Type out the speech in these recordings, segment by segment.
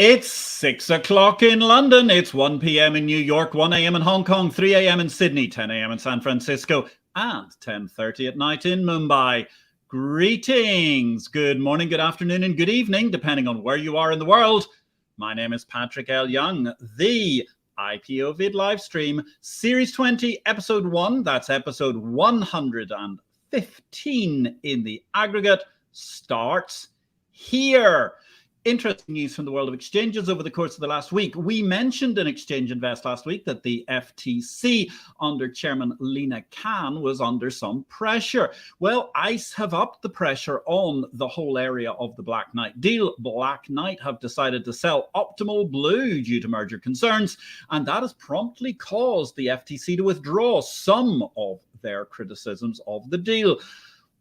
It's 6 o'clock in London. It's 1 p.m. in New York, 1 a.m. in Hong Kong, 3 a.m. in Sydney, 10 a.m. in San Francisco, and 10:30 at night in Mumbai. Greetings. Good morning, good afternoon, and good evening, depending on where you are in the world. My name is Patrick L. Young, the IPO-VID Livestream, Series 20, Episode 1. That's Episode 115 in the aggregate. Starts here. Interesting news from the world of exchanges over the course of the last week. We mentioned in Exchange Invest last week that the FTC under Chairman Lena Khan was under some pressure. Well, ICE have upped the pressure on the whole area of the Black Knight deal. Black Knight have decided to sell Optimal Blue due to merger concerns, and that has promptly caused the FTC to withdraw some of their criticisms of the deal.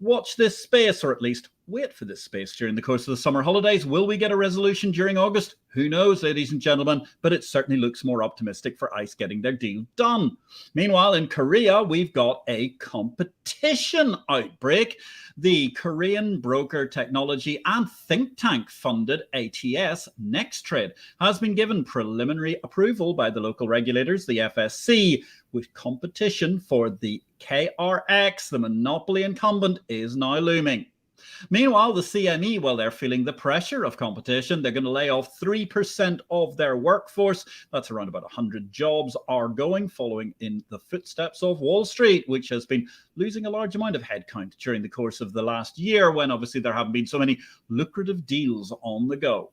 Watch this space, or at least wait for this space during the course of the summer holidays. Will we get a resolution during August? Who knows, ladies and gentlemen, but it certainly looks more optimistic for ICE getting their deal done. Meanwhile, in Korea, we've got a competition outbreak. The Korean broker technology and think tank funded ATS Nexttrade has been given preliminary approval by the local regulators, the FSC, with competition for the KRX, the monopoly incumbent, is now looming. Meanwhile, the CME, well, they're feeling the pressure of competition. They're going to lay off 3% of their workforce. That's around about 100 jobs are going, following in the footsteps of Wall Street, which has been losing a large amount of headcount during the course of the last year, when obviously there haven't been so many lucrative deals on the go.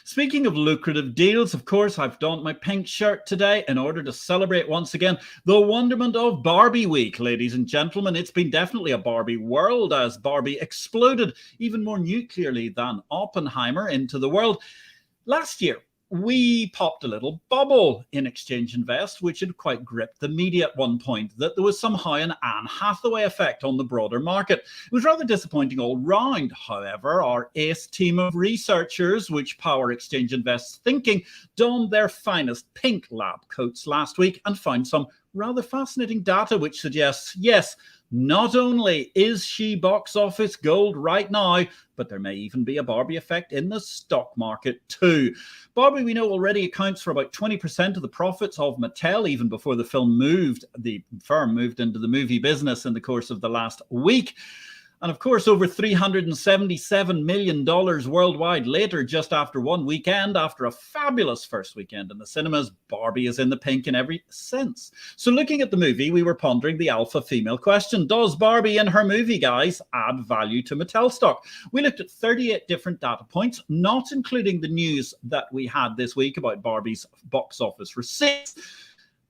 Speaking of lucrative deals, of course, I've donned my pink shirt today in order to celebrate once again the wonderment of Barbie Week, ladies and gentlemen. It's been definitely a Barbie world as Barbie exploded even more nuclearly than Oppenheimer into the world. Last year, we popped a little bubble in Exchange Invest, which had quite gripped the media at one point, that there was somehow an Anne Hathaway effect on the broader market. It was rather disappointing all round. However, our ace team of researchers, which power Exchange Invest's thinking, donned their finest pink lab coats last week and found some rather fascinating data which suggests, yes, not only is she box office gold right now, but there may even be a Barbie effect in the stock market too. Barbie, we know, already accounts for about 20% of the profits of Mattel, even before the firm moved into the movie business in the course of the last week. And of course, over $377 million worldwide later, just after one weekend, after a fabulous first weekend in the cinemas, Barbie is in the pink in every sense. So looking at the movie, we were pondering the alpha female question. Does Barbie in her movie, guys, add value to Mattel stock? We looked at 38 different data points, not including the news that we had this week about Barbie's box office receipts.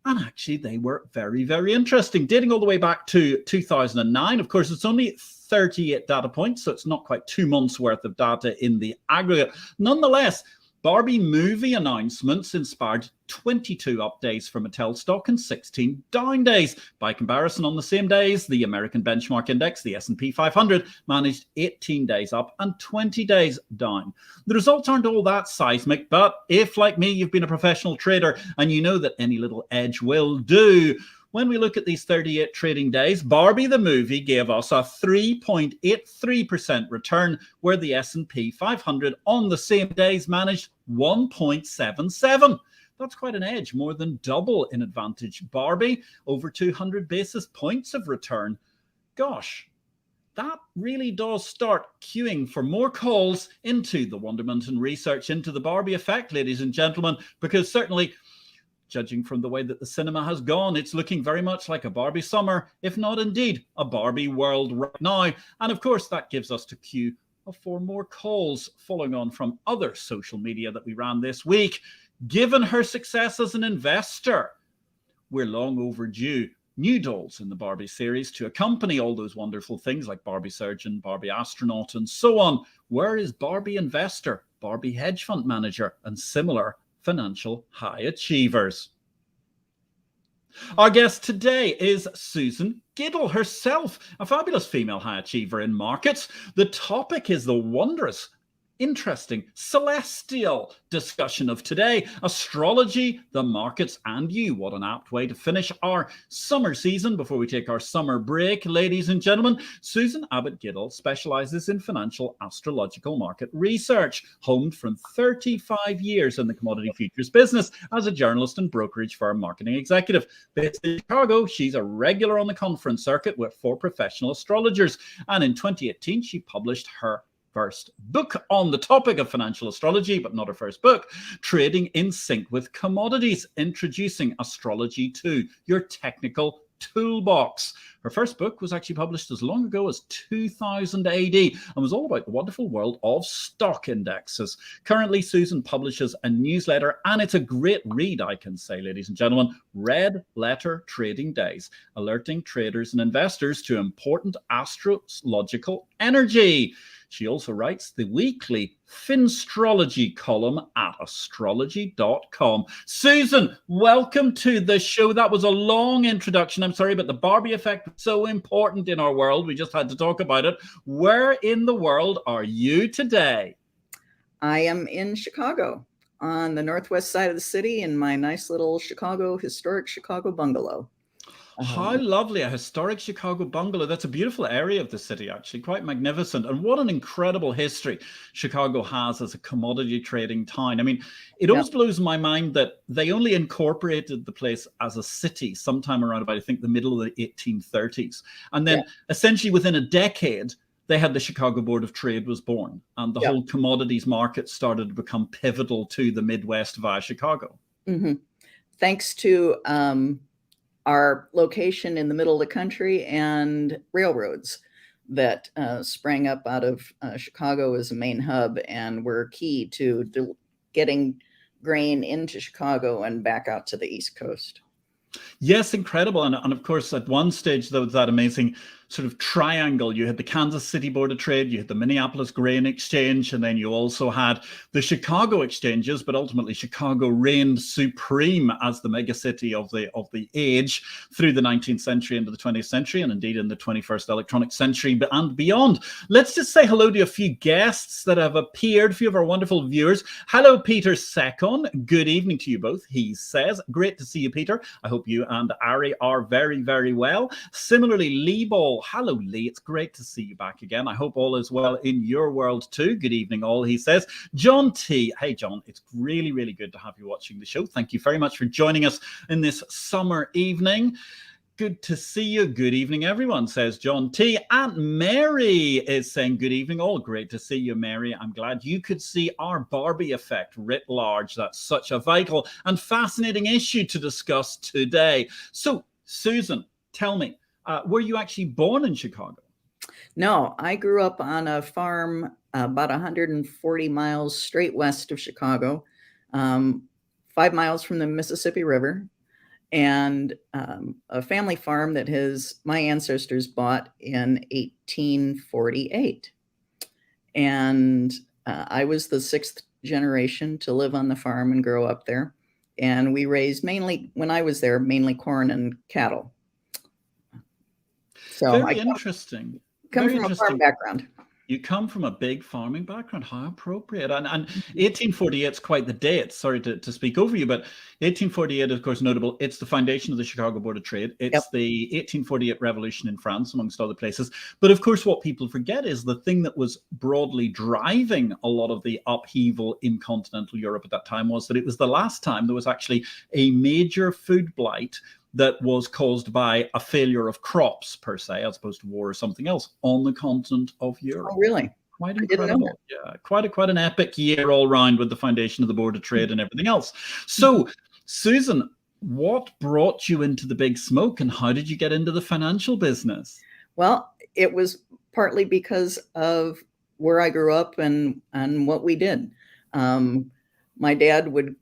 And actually, they were very, very interesting, dating all the way back to 2009. Of course, it's only 38 data points, so it's not quite 2 months worth of data in the aggregate. Nonetheless, Barbie movie announcements inspired 22 up days for Mattel stock and 16 down days. By comparison, on the same days, the American benchmark index, the S&P 500, managed 18 days up and 20 days down. The results aren't all that seismic, but if, like me, you've been a professional trader and you know that any little edge will do, when we look at these 38 trading days, Barbie the movie gave us a 3.83% return, where the S&P 500 on the same days managed 1.77. That's quite an edge, more than double in advantage. Barbie, over 200 basis points of return. Gosh, that really does start queuing for more calls into the wonderment and research into the Barbie effect, ladies and gentlemen, because certainly, judging from the way that the cinema has gone, it's looking very much like a Barbie summer, if not indeed a Barbie world right now. And of course, that gives us to queue for more calls following on from other social media that we ran this week. Given her success as an investor, we're long overdue new dolls in the Barbie series to accompany all those wonderful things like Barbie Surgeon, Barbie Astronaut, and so on. Where is Barbie Investor, Barbie Hedge Fund Manager, and similar financial high achievers? Our guest today is Susan Gidel herself, a fabulous female high achiever in markets. The topic is the wondrous interesting celestial discussion of today. Astrology, the markets, and you. What an apt way to finish our summer season before we take our summer break. Ladies and gentlemen, Susan Abbott Gidel specializes in financial astrological market research, honed from 35 years in the commodity futures business as a journalist and brokerage firm marketing executive. Based in Chicago, she's a regular on the conference circuit for professional astrologers. And in 2018, she published her first book on the topic of financial astrology, but not her first book, Trading in Sync with Commodities, Introducing Astrology to Your Technical Toolbox. Her first book was actually published as long ago as 2000 AD and was all about the wonderful world of stock indexes. Currently, Susan publishes a newsletter, and it's a great read, I can say, ladies and gentlemen. Red Letter Trading Days, alerting traders and investors to important astrological energy. She also writes the weekly Finstrology column at astrology.com. Susan, welcome to the show. That was a long introduction. I'm sorry, but the Barbie effect is so important in our world. We just had to talk about it. Where in the world are you today? I am in Chicago, on the northwest side of the city, in my nice little historic Chicago bungalow. How lovely, a historic Chicago bungalow. That's a beautiful area of the city, actually, quite magnificent. And what an incredible history Chicago has as a commodity trading town. I mean, it always blows my mind that they only incorporated the place as a city sometime around about, I think, the middle of the 1830s. And then essentially within a decade, they had the Chicago Board of Trade was born, and the whole commodities market started to become pivotal to the Midwest via Chicago. Mm-hmm. Thanks to our location in the middle of the country and railroads that sprang up out of Chicago as a main hub and were key to getting grain into Chicago and back out to the East Coast. Yes, incredible. And of course, at one stage, there was that amazing sort of triangle. You had the Kansas City Board of Trade, you had the Minneapolis Grain Exchange, and then you also had the Chicago exchanges, but ultimately Chicago reigned supreme as the megacity of the age through the 19th century into the 20th century, and indeed in the 21st electronic century and beyond. Let's just say hello to a few guests that have appeared, a few of our wonderful viewers. Hello, Peter Secon. Good evening to you both, he says. Great to see you, Peter. I hope you and Ari are very, very well. Similarly, Lee Ball. Hello, Lee. It's great to see you back again. I hope all is well in your world too. Good evening, all, he says. John T. Hey, John. It's really, really good to have you watching the show. Thank you very much for joining us in this summer evening. Good to see you. Good evening, everyone, says John T. Aunt Mary is saying good evening. All great to see you, Mary. I'm glad you could see our Barbie effect writ large. That's such a vital and fascinating issue to discuss today. So, Susan, tell me, were you actually born in Chicago? No, I grew up on a farm about 140 miles straight west of Chicago, 5 miles from the Mississippi River, and a family farm that my ancestors bought in 1848. And I was the 6th generation to live on the farm and grow up there. And we raised when I was there, mainly corn and cattle. So very interesting. Come from a farm background. You come from a big farming background. How appropriate. And 1848 is quite the date. Sorry to speak over you, but 1848, of course, notable. It's the foundation of the Chicago Board of Trade. It's the 1848 revolution in France, amongst other places. But of course, what people forget is the thing that was broadly driving a lot of the upheaval in continental Europe at that time was that it was the last time there was actually a major food blight that was caused by a failure of crops, per se, as opposed to war or something else, on the continent of Europe. Oh, really? Quite incredible. Yeah, quite an epic year all round with the foundation of the Board of Trade and everything else. So, Susan, what brought you into the big smoke, and how did you get into the financial business? Well, it was partly because of where I grew up and what we did. My dad would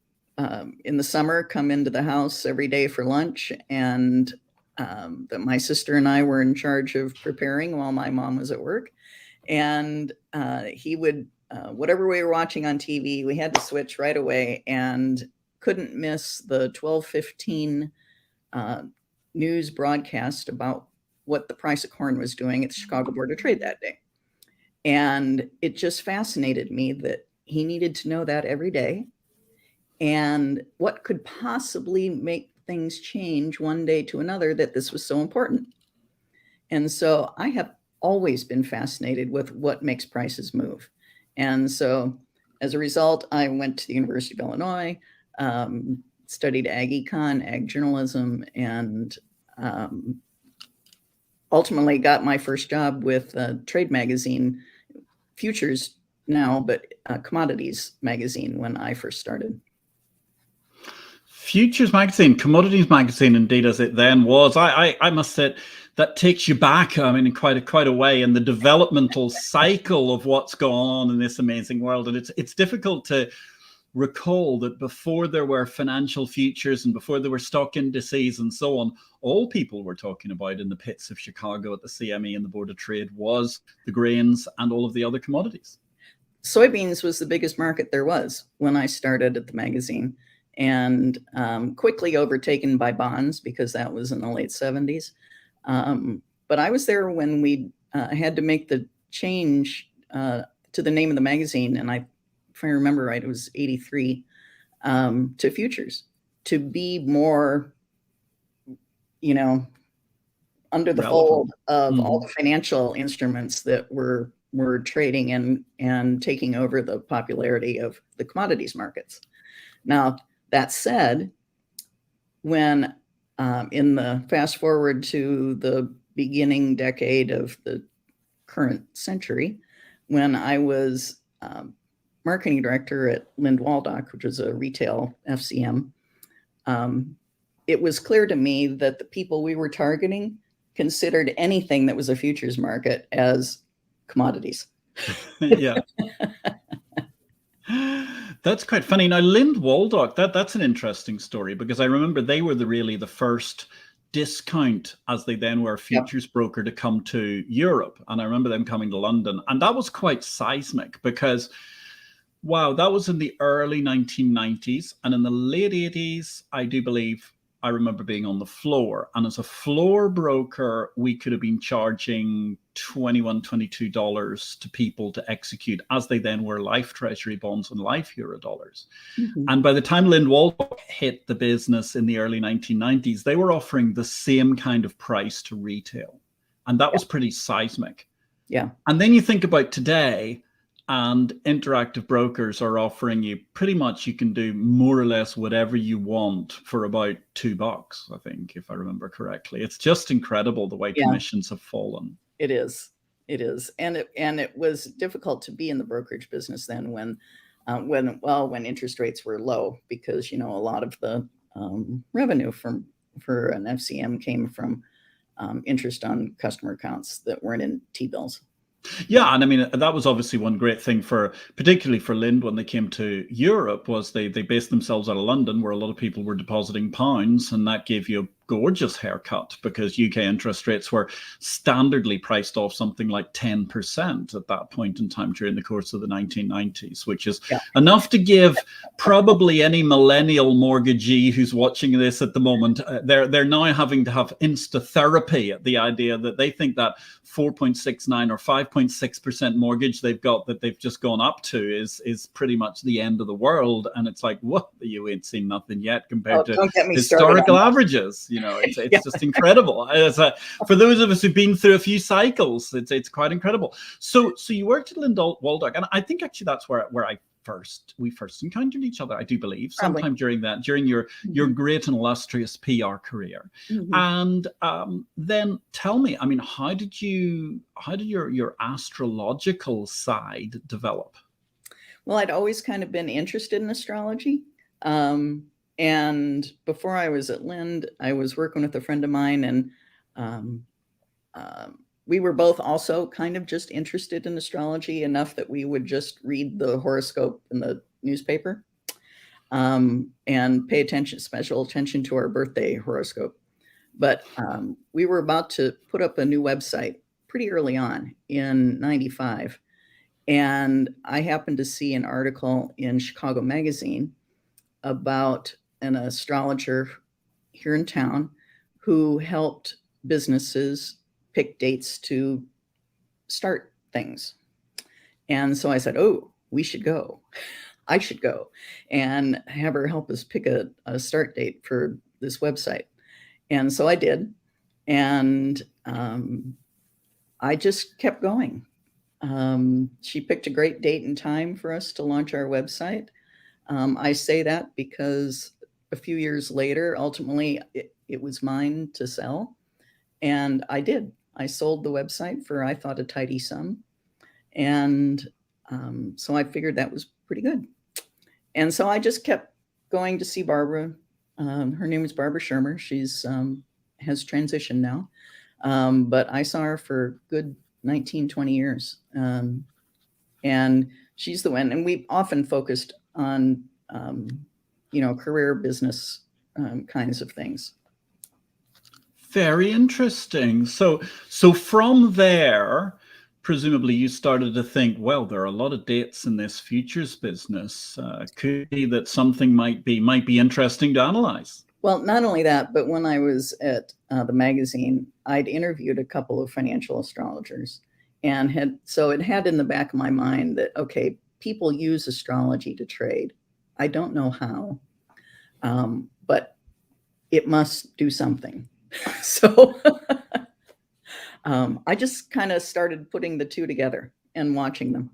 in the summer come into the house every day for lunch, and that my sister and I were in charge of preparing while my mom was at work. And he would, whatever we were watching on TV, we had to switch right away and couldn't miss the 12:15 news broadcast about what the price of corn was doing at the Chicago Board of Trade that day. And it just fascinated me that he needed to know that every day. And what could possibly make things change one day to another, that this was so important. And so I have always been fascinated with what makes prices move. And so as a result, I went to the University of Illinois, studied ag econ, ag journalism, and ultimately got my first job with a trade magazine, Futures now, but Commodities magazine when I first started. Futures magazine, Commodities magazine, indeed, as it then was. I must say that takes you back, I mean, quite a way in the developmental cycle of what's going on in this amazing world. And it's difficult to recall that before there were financial futures and before there were stock indices and so on, all people were talking about in the pits of Chicago at the CME and the Board of Trade was the grains and all of the other commodities. Soybeans was the biggest market there was when I started at the magazine, and quickly overtaken by bonds because that was in the late 70s. But I was there when we had to make the change to the name of the magazine, and if I remember right, it was 83, to futures, to be more, under the fold of all the financial instruments that were trading and taking over the popularity of the commodities markets. Now, that said, when in the fast forward to the beginning decade of the current century, when I was marketing director at Lind Waldock, which was a retail FCM, it was clear to me that the people we were targeting considered anything that was a futures market as commodities. Yeah. That's quite funny. Now, Lind Waldock, that's an interesting story, because I remember they were really the first discount, as they then were, futures broker to come to Europe. And I remember them coming to London, and that was quite seismic because, wow, that was in the early 1990s. And in the late 80s, I do believe, I remember being on the floor. And as a floor broker, we could have been charging $21, $22 to people to execute, as they then were life treasury bonds and life euro dollars. And by the time Lind Waldock hit the business in the early 1990s, they were offering the same kind of price to retail. And that was pretty seismic. Yeah. And then you think about today, and interactive brokers are offering you pretty much, you can do more or less whatever you want for about $2, I think, if I remember correctly. It's just incredible the way commissions have fallen. It is. And it was difficult to be in the brokerage business then when interest rates were low, because, a lot of the revenue for an FCM came from interest on customer accounts that weren't in T-bills. Yeah, and I mean, that was obviously one great thing particularly for Lind when they came to Europe, was they based themselves out of London, where a lot of people were depositing pounds, and that gave you a gorgeous haircut, because UK interest rates were standardly priced off something like 10% at that point in time during the course of the 1990s, which is enough to give probably any millennial mortgagee who's watching this at the moment, they're now having to have insta-therapy at the idea that they think that 4.69 or 5.6% mortgage they've got, that they've just gone up to, is pretty much the end of the world. And it's like, what? You ain't seen nothing yet compared to historical averages. It's just incredible. For those of us who've been through a few cycles, it's quite incredible. So you worked at Lind Waldock, and I think actually that's where we first encountered each other, I do believe, sometime during your great and illustrious PR career. And then tell me, I mean, how did your astrological side develop? Well, I'd always kind of been interested in astrology. And before I was at Lind, I was working with a friend of mine, and we were both also kind of just interested in astrology enough that we would just read the horoscope in the newspaper and pay special attention to our birthday horoscope. But we were about to put up a new website pretty early on in 95. And I happened to see an article in Chicago Magazine about an astrologer here in town who helped businesses pick dates to start things. And so I said, oh, we should go. I should go and have her help us pick a start date for this website. And so I did. And I just kept going. She picked a great date and time for us to launch our website. I say that because a few years later, ultimately, it was mine to sell. And I did. I sold the website for, I thought, a tidy sum. And so I figured that was pretty good. And so I just kept going to see Barbara. Her name is Barbara Shermer. She's has transitioned now. But I saw her for good 19, 20 years. And she's the one. And we often focused on, career business kinds of things. Very interesting. So from there, presumably you started to think, well, there are a lot of dates in this futures business. Could be that something might be interesting to analyze. Well, not only that, but when I was at the magazine, I'd interviewed a couple of financial astrologers, and it had in the back of my mind that, okay, people use astrology to trade. I don't know how, but it must do something. So I just kind of started putting the two together and watching them.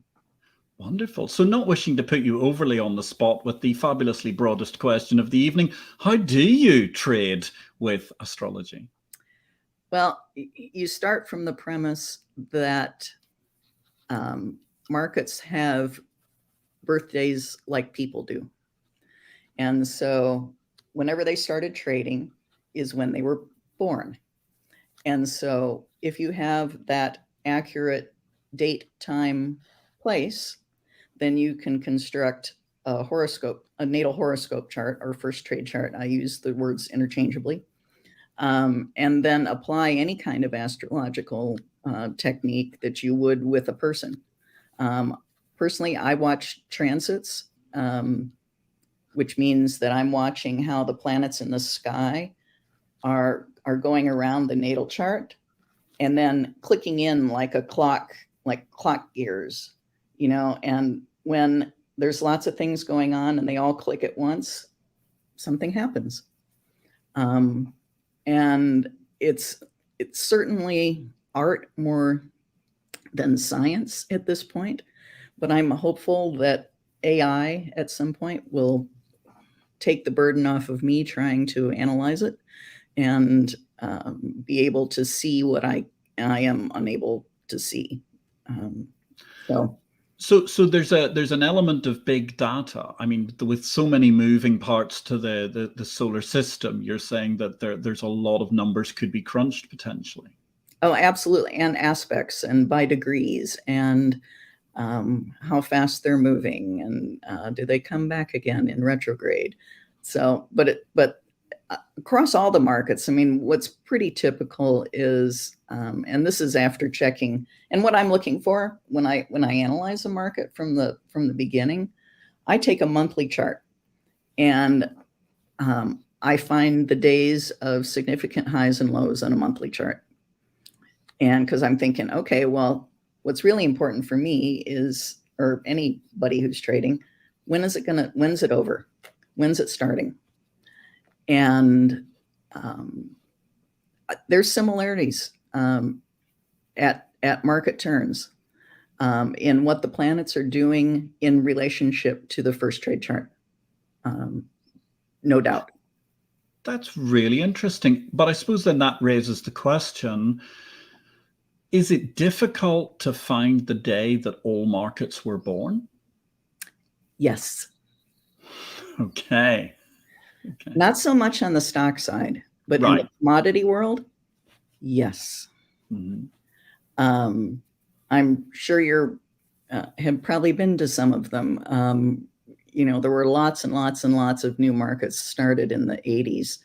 Wonderful. So not wishing to put you overly on the spot with the fabulously broadest question of the evening, how do you trade with astrology? Well, you start from the premise that markets have birthdays like people do. And so whenever they started trading is when they were born. And so if you have that accurate date, time, place, then you can construct a horoscope, a natal horoscope chart or first trade chart. I use the words interchangeably. And then apply any kind of astrological technique that you would with a person. Personally, I watch transits, which means that I'm watching how the planets in the sky are going around the natal chart and then clicking in like a clock, like clock gears, and when there's lots of things going on and they all click at once, something happens. And it's certainly art more than science at this point, but I'm hopeful that AI at some point will take the burden off of me trying to analyze it and be able to see what I am unable to see. So there's an element of big data. I mean, with so many moving parts to the solar system, you're saying that there's a lot of numbers could be crunched potentially. Oh, absolutely. And aspects and by degrees and how fast they're moving and do they come back again in retrograde? So, but across all the markets, I mean, what's pretty typical is, and this is after checking, and what I'm looking for when I analyze a market from the beginning, I take a monthly chart and I find the days of significant highs and lows on a monthly chart. And because I'm thinking, okay, well, what's really important for me is, or anybody who's trading, when's it over? When's it starting? And there's similarities at market turns in what the planets are doing in relationship to the first trade chart. No doubt. That's really interesting. But I suppose then that raises the question, is it difficult to find the day that all markets were born? Yes. Okay. Not so much on the stock side, but in the commodity world, yes. Mm-hmm. I'm sure you have probably been to some of them. There were lots and lots and lots of new markets started in the 80s.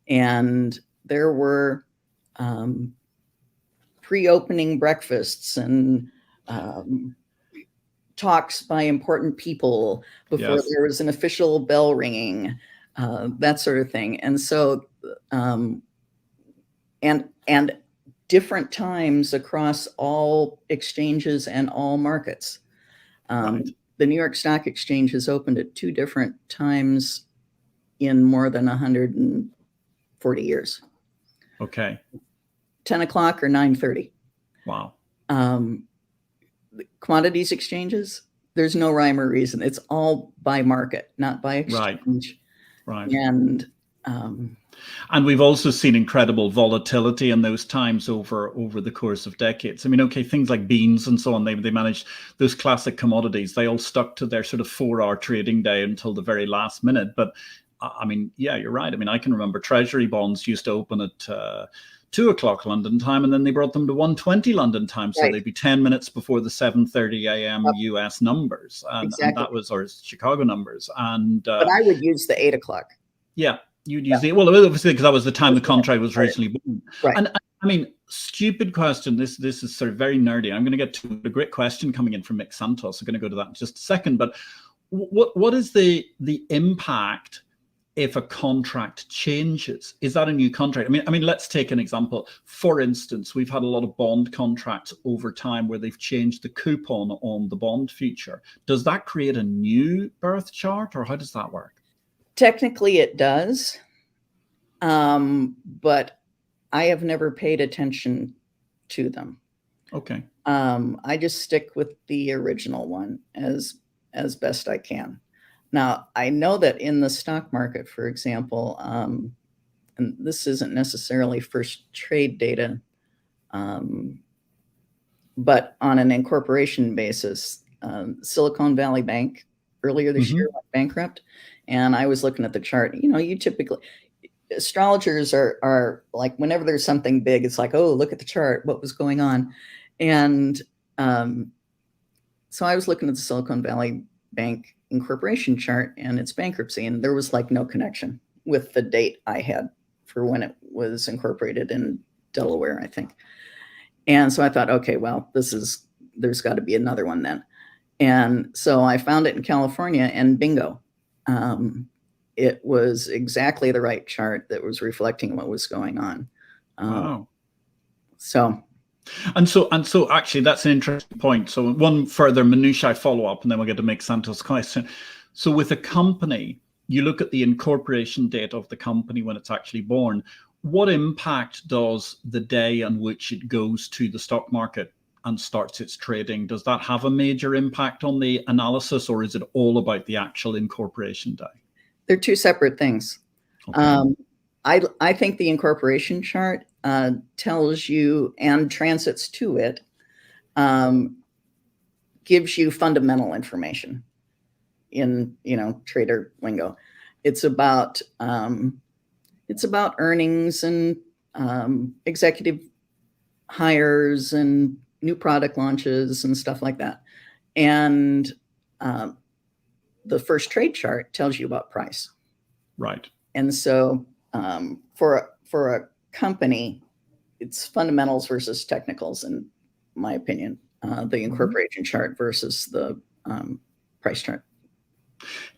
And there were pre-opening breakfasts and talks by important people before there was an official bell ringing, that sort of thing. And so, and different times across all exchanges and all markets. Right. The New York Stock Exchange has opened at 2 different times in more than 140 years. Okay. 10 o'clock or 9:30. Wow. Commodities exchanges, there's no rhyme or reason. It's all by market, not by exchange. Right. And we've also seen incredible volatility in those times over the course of decades. I mean, okay, things like beans and so on, they managed those classic commodities. They all stuck to their sort of 4-hour trading day until the very last minute. But I mean, yeah, you're right. I mean, I can remember treasury bonds used to open at 2 o'clock London time, and then they brought them to 1:20 London time. So they'd be 10 minutes before the 7:30 a.m. US numbers. And that was our Chicago numbers. And but I would use the 8 o'clock. Yeah. You'd use it. Well, obviously, because that was the time the contract was originally born. Right. And I mean, stupid question. This is sort of very nerdy. I'm going to get to a great question coming in from Mick Santos. I'm going to go to that in just a second. But what is the impact if a contract changes? Is that a new contract? I mean, let's take an example. For instance, we've had a lot of bond contracts over time where they've changed the coupon on the bond future. Does that create a new birth chart, or how does that work? Technically, it does, but I have never paid attention to them. Okay. I just stick with the original one as best I can. Now, I know that in the stock market, for example, and this isn't necessarily first trade data, but on an incorporation basis, Silicon Valley Bank earlier this year went bankrupt. And I was looking at the chart. You know, you typically, astrologers are like, whenever there's something big, it's like, oh, look at the chart, what was going on. And so I was looking at the Silicon Valley Bank incorporation chart and its bankruptcy, and there was like no connection with the date I had for when it was incorporated in Delaware, I think. And so I thought, okay, well, there's got to be another one then. And so I found it in California, and bingo. It was exactly the right chart that was reflecting what was going on. Wow. So actually, that's an interesting point. So one further minutiae follow-up, and then we'll get to Mick Santos' question. So with a company, you look at the incorporation date of the company when it's actually born. What impact does the day on which it goes to the stock market and starts its trading, does that have a major impact on the analysis, or is it all about the actual incorporation day? They're 2 separate things. Okay. I think the incorporation chart tells you, and transits to it, gives you fundamental information in, trader lingo. It's about earnings and executive hires and new product launches and stuff like that. And the first trade chart tells you about price. Right. And so for a company, it's fundamentals versus technicals, in my opinion, the incorporation chart versus the price chart.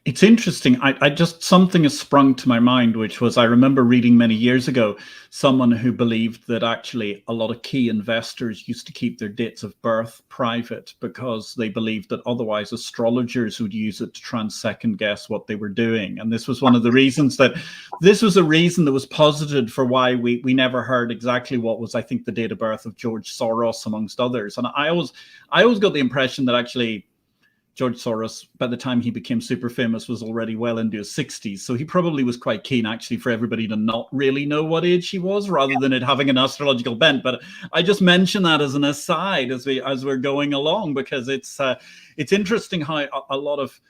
It's interesting. I just, something has sprung to my mind, which was, I remember reading many years ago, someone who believed that actually a lot of key investors used to keep their dates of birth private because they believed that otherwise astrologers would use it to try and second guess what they were doing. And this was one of the reasons that, this was a reason that was posited for why we never heard exactly what was, I think, the date of birth of George Soros, amongst others. And I always got the impression that actually George Soros, by the time he became super famous, was already well into his 60s. So he probably was quite keen, actually, for everybody to not really know what age he was, rather than it having an astrological bent. But I just mention that as an aside as we're going along, because it's interesting how a lot of,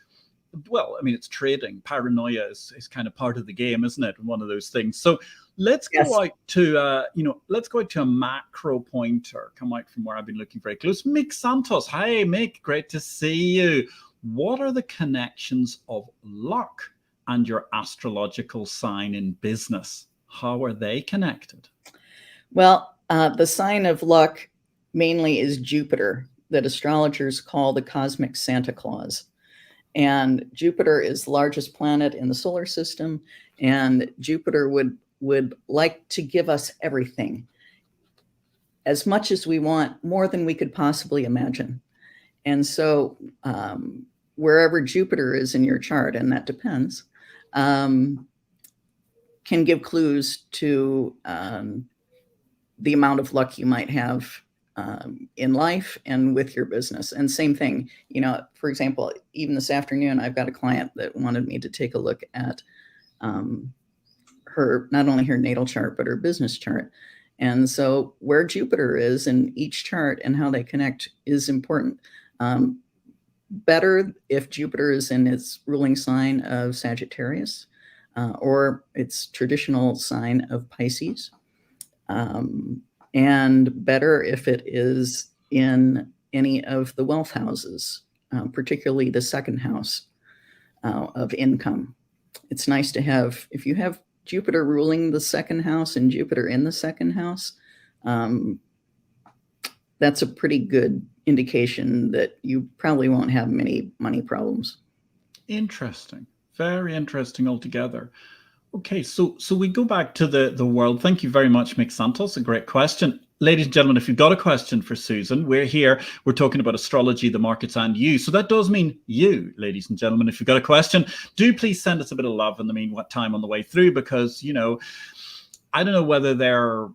well, I mean, it's trading. Paranoia is kind of part of the game, isn't it? One of those things. So let's go out to, let's go out to a macro pointer, come out from where I've been looking very close. Mick Santos. Hi, Mick. Great to see you. What are the connections of luck and your astrological sign in business? How are they connected? Well, the sign of luck mainly is Jupiter, that astrologers call the cosmic Santa Claus. And Jupiter is the largest planet in the solar system, and Jupiter would like to give us everything, as much as we want, more than we could possibly imagine. And so wherever Jupiter is in your chart, and that depends, can give clues to the amount of luck you might have in life and with your business. And same thing, you know, for example, even this afternoon, I've got a client that wanted me to take a look at her, not only her natal chart, but her business chart. And so where Jupiter is in each chart and how they connect is important. Better if Jupiter is in its ruling sign of Sagittarius or its traditional sign of Pisces. And better if it is in any of the wealth houses, particularly the second house of income. It's nice to have, if you have Jupiter ruling the second house and Jupiter in the second house, that's a pretty good indication that you probably won't have many money problems. Interesting. Very interesting altogether. Okay, so we go back to the world. Thank you very much, Mick Santos. A great question. Ladies and gentlemen, if you've got a question for Susan, we're here. We're talking about astrology, the markets, and you. So that does mean you, ladies and gentlemen. If you've got a question, do please send us a bit of love in the meantime on the way through, because, you know, I don't know whether they're,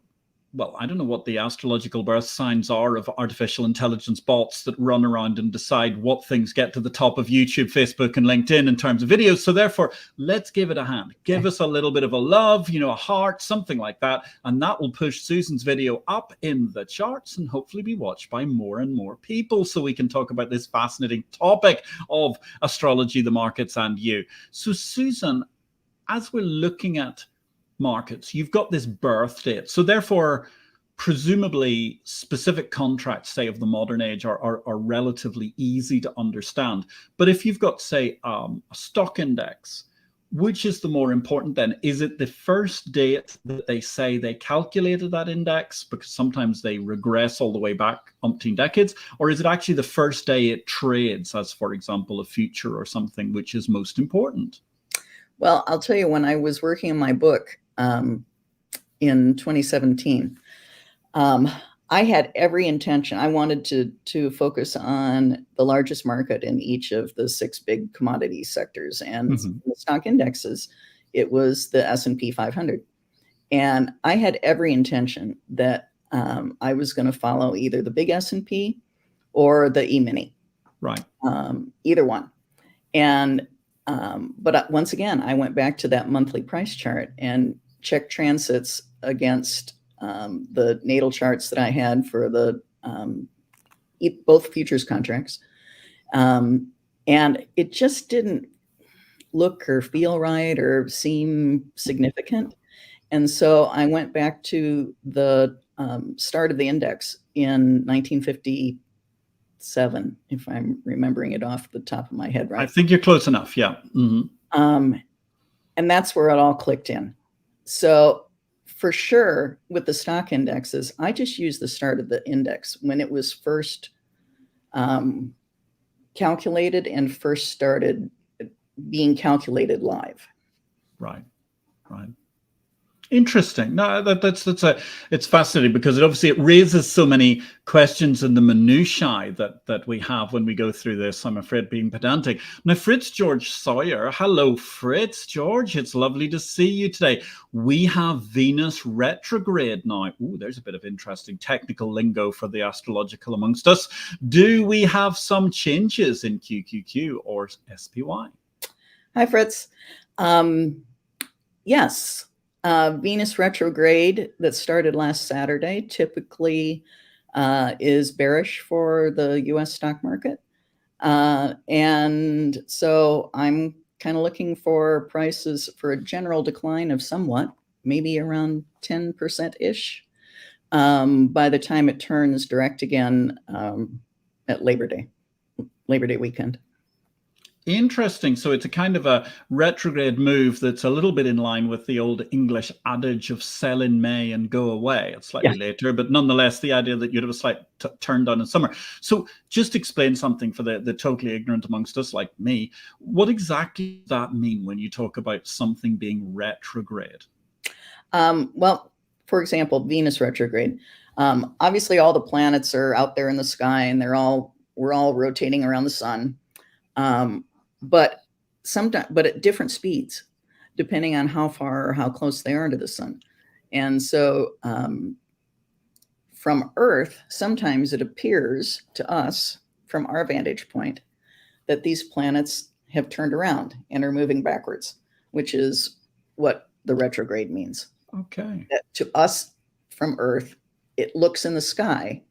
well, I don't know what the astrological birth signs are of artificial intelligence bots that run around and decide what things get to the top of YouTube, Facebook, and LinkedIn in terms of videos. So therefore, let's give it a hand. Give us a little bit of a love, you know, a heart, something like that. And that will push Susan's video up in the charts and hopefully be watched by more and more people, so we can talk about this fascinating topic of astrology, the markets, and you. So Susan, as we're looking at markets, you've got this birth date. So therefore, presumably specific contracts, say, of the modern age are relatively easy to understand. But if you've got, say, a stock index, which is the more important then? Is it the first date that they say they calculated that index? Because sometimes they regress all the way back umpteen decades. Or is it actually the first day it trades, as, for example, a future or something, which is most important? Well, I'll tell you, when I was working on my book in 2017, I had every intention. I wanted to focus on the largest market in each of the 6 big commodity sectors. And the stock indexes, it was the S&P 500. And I had every intention that I was going to follow either the big S&P or the E-mini. Right. Either one. And but once again, I went back to that monthly price chart and checked transits against the natal charts that I had for the both futures contracts. And it just didn't look or feel right or seem significant. And so I went back to the start of the index in 1957, if I'm remembering it off the top of my head right. I think you're close enough, yeah. And that's where it all clicked in. So for sure, with the stock indexes, I just used the start of the index when it was first calculated and first started being calculated live. Right, right. Interesting. No, it's fascinating, because it raises so many questions in the minutiae that we have when we go through this. I'm afraid, being pedantic. Now, Fritz George Sawyer. Hello, Fritz George. It's lovely to see you today. We have Venus retrograde now. Ooh, there's a bit of interesting technical lingo for the astrological amongst us. Do we have some changes in QQQ or SPY? Hi, Fritz. Yes. Venus retrograde that started last Saturday typically is bearish for the US stock market. And so I'm kind of looking for prices for a general decline of somewhat, maybe around 10%-ish by the time it turns direct again at Labor Day weekend. Interesting. So it's a kind of a retrograde move that's a little bit in line with the old English adage of sell in May and go away. It's slightly later, but nonetheless, the idea that you'd have a slight turn down in summer. So just explain something for the totally ignorant amongst us like me. What exactly does that mean when you talk about something being retrograde? Well, for example, Venus retrograde. Obviously, all the planets are out there in the sky and they're all we're all rotating around the sun, but at different speeds, depending on how far or how close they are to the sun. And so from Earth, sometimes it appears to us from our vantage point that these planets have turned around and are moving backwards, which is what the retrograde means. Okay. That to us from Earth, it looks in the sky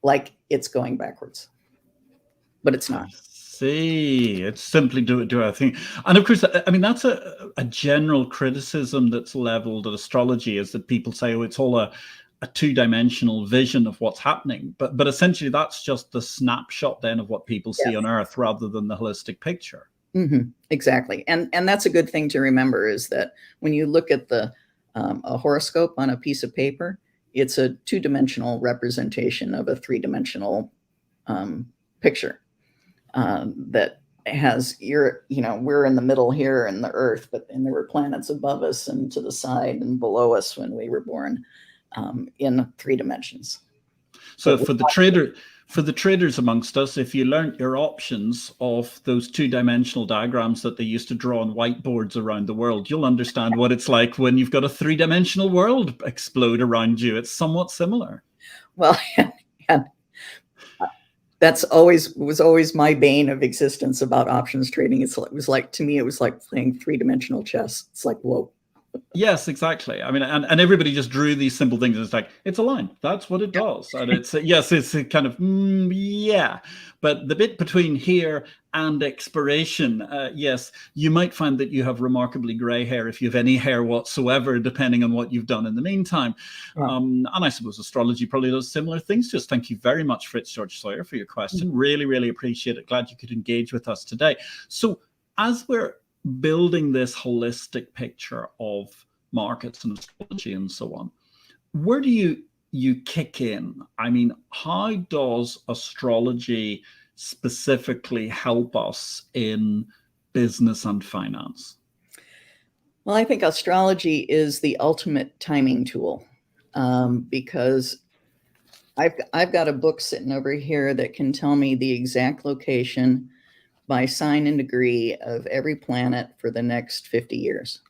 like it's going backwards, but it's not. See, it's simply do our thing. And of course, I mean, that's a general criticism that's leveled at astrology, is that people say, oh, it's all a two-dimensional vision of what's happening. But essentially, that's just the snapshot then of what people see on Earth rather than the holistic picture. Mm-hmm. Exactly. And that's a good thing to remember, is that when you look at a horoscope on a piece of paper, it's a two-dimensional representation of a three-dimensional picture that has we're in the middle here in the Earth, and there were planets above us and to the side and below us when we were born in 3 dimensions. So for the traders amongst us, if you learned your options of those two-dimensional diagrams that they used to draw on whiteboards around the world, you'll understand what it's like when you've got a 3-dimensional world explode around you. It's somewhat similar. Well, and that's was always my bane of existence about options trading. To me, it was like playing 3-dimensional chess. It's like, whoa. Yes, exactly. I mean, and everybody just drew these simple things. It's like, it's a line. That's what it does. And it's, yes, it's a kind of, yeah. But the bit between here and expiration, yes, you might find that you have remarkably gray hair if you have any hair whatsoever, depending on what you've done in the meantime. Yeah. And I suppose astrology probably does similar things. Just thank you very much, Fritz George Sawyer, for your question. Really, really appreciate it. Glad you could engage with us today. So as we're building this holistic picture of markets and astrology and so on, where do you kick in? I mean, how does astrology specifically help us in business and finance? Well, I think astrology is the ultimate timing tool, because I've got a book sitting over here that can tell me the exact location by sign and degree of every planet for the next 50 years.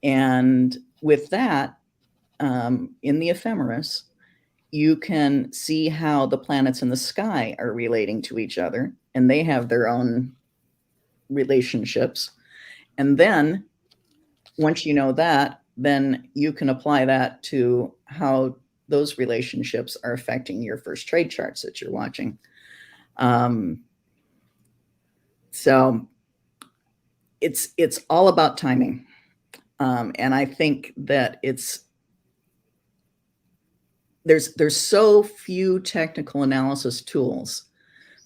And with that, in the ephemeris, you can see how the planets in the sky are relating to each other, and they have their own relationships. And then once you know that, then you can apply that to how those relationships are affecting your first trade charts that you're watching. So it's all about timing. And I think that there's so few technical analysis tools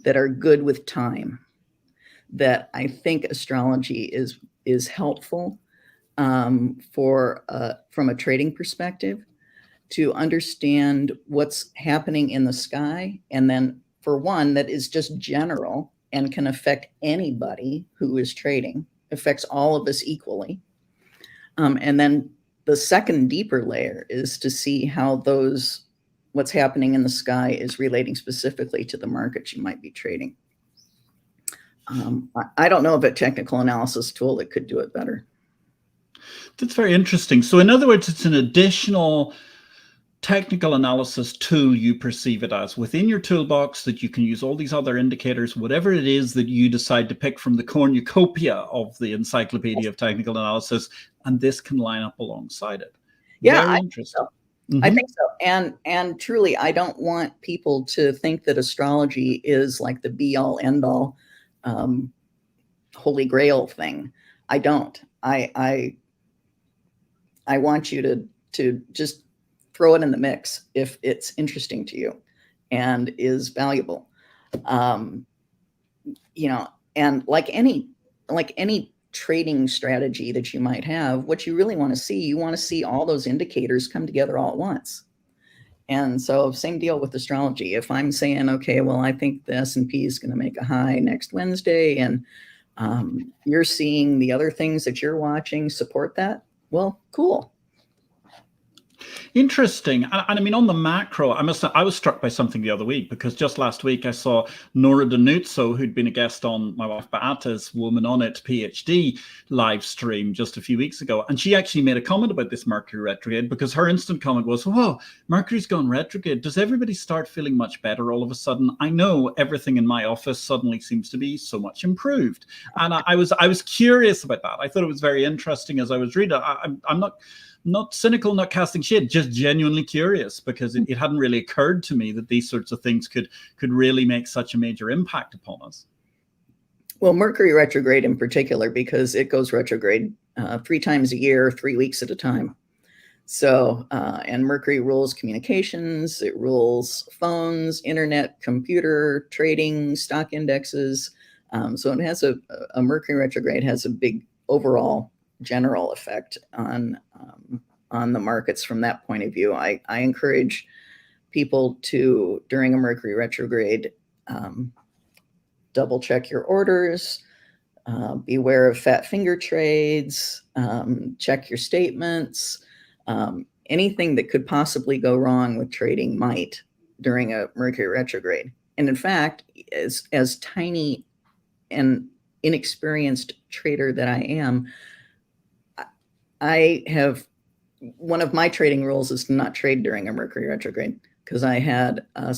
that are good with time that I think astrology is helpful from a trading perspective to understand what's happening in the sky. And then for one, that is just general and can affect anybody who is trading, affects all of us equally. And then the second deeper layer is to see how what's happening in the sky is relating specifically to the markets you might be trading. I don't know of a technical analysis tool that could do it better. That's very interesting. So in other words, it's an additional technical analysis tool, you perceive it as, within your toolbox, that you can use all these other indicators, whatever it is that you decide to pick from the cornucopia of the Encyclopedia of Technical Analysis, and this can line up alongside it. Yeah, very interesting. I think so. And truly, I don't want people to think that astrology is like the be all end all holy grail thing. I don't. I want you to just throw it in the mix if it's interesting to you and is valuable. And like any trading strategy that you might have, what you really want to see, you want to see all those indicators come together all at once. And so same deal with astrology. If I'm saying, okay, well, I think the S&P is going to make a high next Wednesday, and you're seeing the other things that you're watching support that, well, cool. Interesting. And I mean, on the macro, I was struck by something the other week, because just last week I saw Nora Danuzzo, who'd been a guest on my wife Beata's Woman on It PhD live stream just a few weeks ago. And she actually made a comment about this Mercury retrograde, because her instant comment was, whoa, Mercury's gone retrograde. Does everybody start feeling much better all of a sudden? I know everything in my office suddenly seems to be so much improved. And I was curious about that. I thought it was very interesting as I was reading. I'm not cynical, not casting shade, just genuinely curious, because it hadn't really occurred to me that these sorts of things could really make such a major impact upon us. Well, Mercury retrograde in particular, because it goes retrograde 3 times a year, 3 weeks at a time. So, and Mercury rules communications, it rules phones, internet, computer, trading, stock indexes. So it has a Mercury retrograde has a big overall general effect on the markets from that point of view. I encourage people to, during a Mercury retrograde, double check your orders, beware of fat finger trades, check your statements. Anything that could possibly go wrong with trading might during a Mercury retrograde. And in fact, as tiny and inexperienced trader that I am, I have, one of my trading rules is to not trade during a Mercury retrograde, because I had a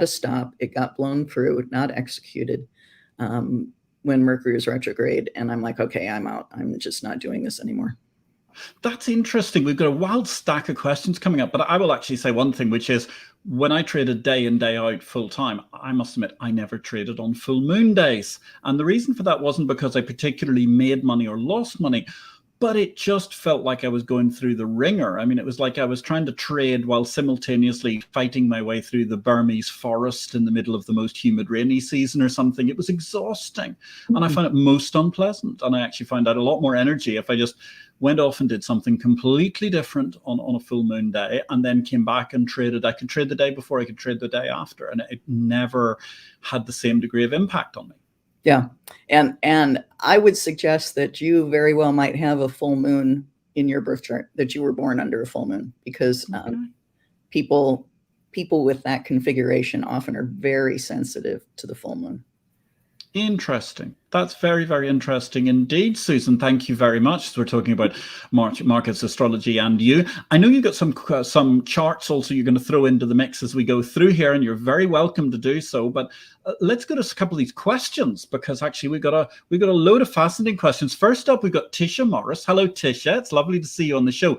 stop. It got blown through, not executed, when Mercury was retrograde. And I'm like, okay, I'm out. I'm just not doing this anymore. That's interesting. We've got a wild stack of questions coming up, but I will actually say one thing, which is, when I traded day in, day out full time, I must admit, I never traded on full moon days. And the reason for that wasn't because I particularly made money or lost money, but it just felt like I was going through the ringer. I mean, it was like I was trying to trade while simultaneously fighting my way through the Burmese forest in the middle of the most humid rainy season or something. It was exhausting. And I found it most unpleasant. And I actually found out a lot more energy if I just went off and did something completely different on a full moon day, and then came back and traded. I could trade the day before, I could trade the day after, and it never had the same degree of impact on me. Yeah. And I would suggest that you very well might have a full moon in your birth chart, that you were born under a full moon, because people with that configuration often are very sensitive to the full moon. Interesting. That's very, very interesting indeed, Susan. Thank you very much. So we're talking about markets, astrology, and you. I know you've got some charts also you're going to throw into the mix as we go through here, and you're very welcome to do so. But let's go to a couple of these questions, because actually we've got a load of fascinating questions. First up, we've got Tisha Morris. Hello, Tisha. It's lovely to see you on the show.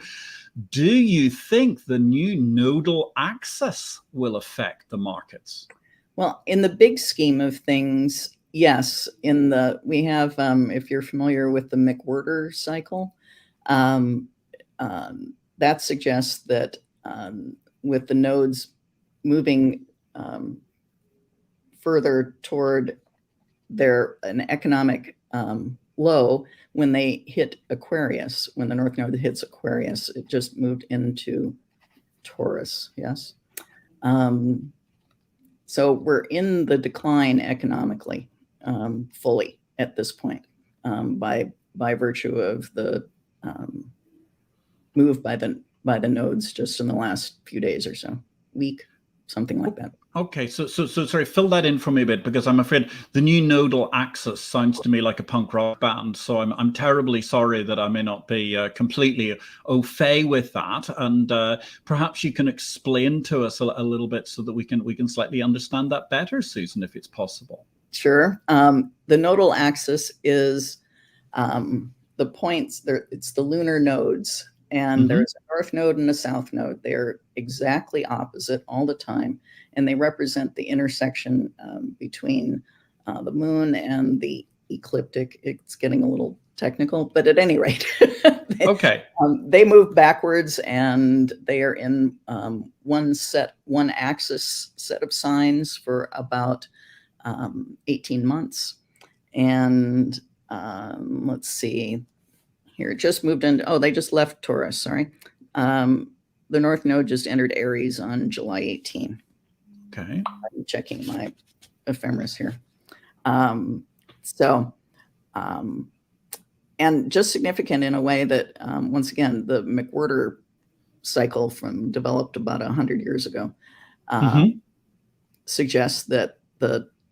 Do you think the new nodal axis will affect the markets? Well, in the big scheme of things, yes. We have, if you're familiar with the McWhorter cycle, that suggests that with the nodes moving further toward an economic low, when they hit Aquarius, when the North Node hits Aquarius, it just moved into Taurus. Yes. So we're in the decline economically, fully at this point, by virtue of the move by the nodes just in the last few days or so, week, something like that. Okay, so sorry, fill that in for me a bit, because I'm afraid the new nodal axis sounds to me like a punk rock band. So I'm terribly sorry that I may not be completely au fait with that. And perhaps you can explain to us a little bit so that we can slightly understand that better, Susan, if it's possible. Sure. The nodal axis is the points there. It's the lunar nodes, and there's a north node and a south node. They're exactly opposite all the time, and they represent the intersection between the moon and the ecliptic. It's getting a little technical, but at any rate, they move backwards, and they are in one axis set of signs for about 18 months. And let's see here, it just moved into, they just left Taurus, sorry. The North Node just entered Aries on July 18. Okay. I'm checking my ephemeris here. And just significant in a way that, once again, the McWhorter cycle developed about 100 years ago suggests that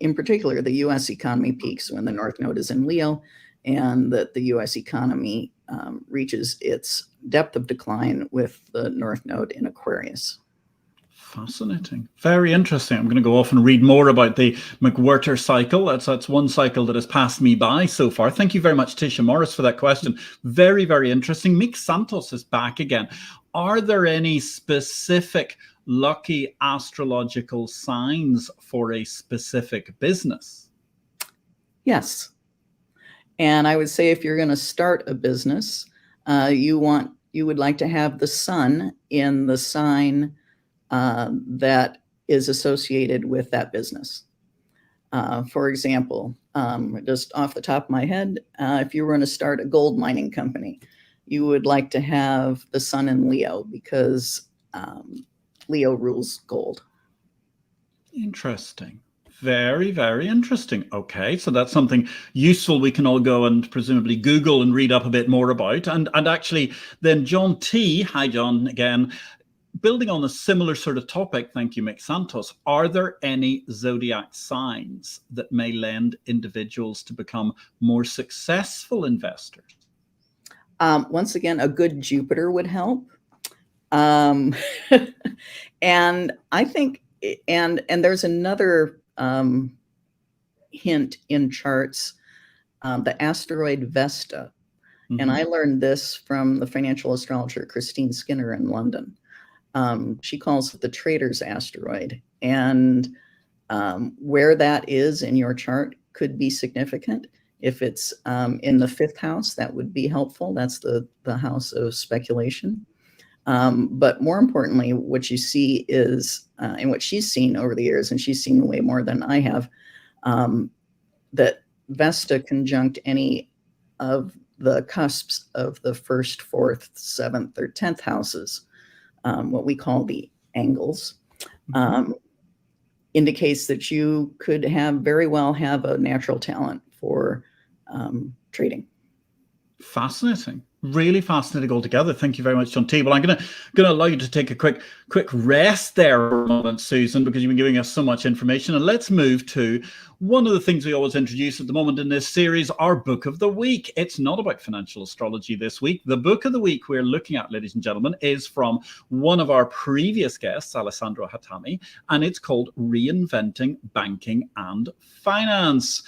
in particular, the U.S. economy peaks when the North Node is in Leo, and that the U.S. economy reaches its depth of decline with the North Node in Aquarius. Fascinating. Very interesting. I'm going to go off and read more about the McWhirter cycle. That's one cycle that has passed me by so far. Thank you very much, Tisha Morris, for that question. Very, very interesting. Meek Santos is back again. Are there any specific lucky astrological signs for a specific business? Yes. And I would say if you're going to start a business, you would like to have the sun in the sign that is associated with that business. For example, just off the top of my head, if you were going to start a gold mining company, you would like to have the sun in Leo, because Leo rules gold. Interesting. Very, very interesting. Okay, so that's something useful we can all go and presumably Google and read up a bit more about. And actually, then John T, hi John again, building on a similar sort of topic, thank you, Mick Santos, are there any zodiac signs that may lend individuals to become more successful investors? Once again, a good Jupiter would help. And I think, and there's another hint in charts, the asteroid Vesta. And I learned this from the financial astrologer Christine Skinner in London. She calls it the trader's asteroid. And where that is in your chart could be significant. If it's in the 5th house, that would be helpful. That's the house of speculation. But more importantly, what you see is, and what she's seen over the years, and she's seen way more than I have, that Vesta conjunct any of the cusps of the 1st, 4th, 7th, or 10th houses, what we call the angles, indicates that you could very well have a natural talent for trading. Fascinating. Really fascinating altogether. Thank you very much, John T. Well, I'm going to allow you to take a quick rest there for a moment, Susan, because you've been giving us so much information. And let's move to one of the things we always introduce at the moment in this series, our book of the week. It's not about financial astrology this week. The book of the week we're looking at, ladies and gentlemen, is from one of our previous guests, Alessandro Hatami, and it's called Reinventing Banking and Finance.